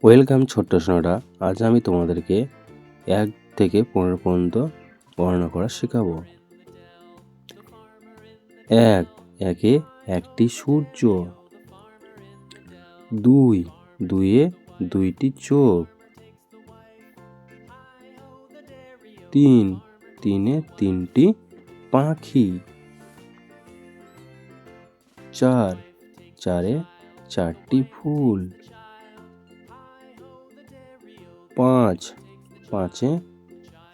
Welcome ছোট্ট সোনারা। আজ আমি তোমাদেরকে 1 থেকে 15 পর্যন্ত গণনা করা শেখাবো। 1 একে একটি সূর্য। 2 দুইয়ে দুইটি চোখ। 3 তিনে তিনটি পাখি। 4 চারে চারটি ফুল। 5 পাঁচে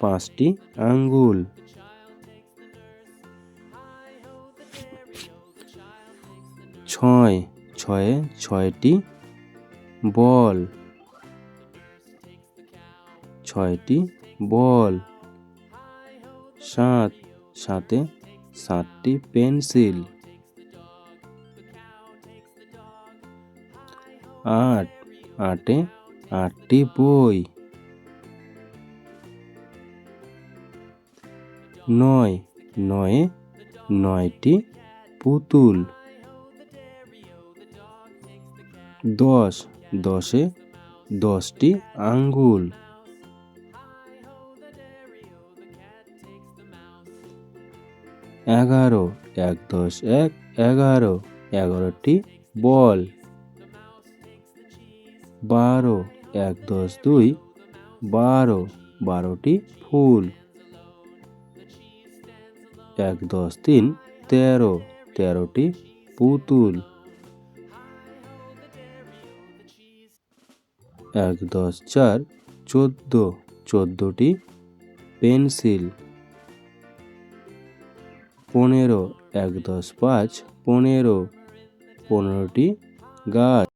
পাঁচটি আঙ্গুল। 6 ছয়ে ছয়টি বল। 6টি বল। 7 সাতে 7টি পেন্সিল। 8 আটে 8টি বই। 9 নয়ে 9টি পুতুল। 10 দশে 10টি আঙ্গুল। 11 1 10 1 11 11টি বল। 12 1 10 2 12 12টি ফুল। 1 10 3 13 13টি পুতুল। 1 10 4 14 14টি পেন্সিল। 15 1 10 5 15 15টি গাছ।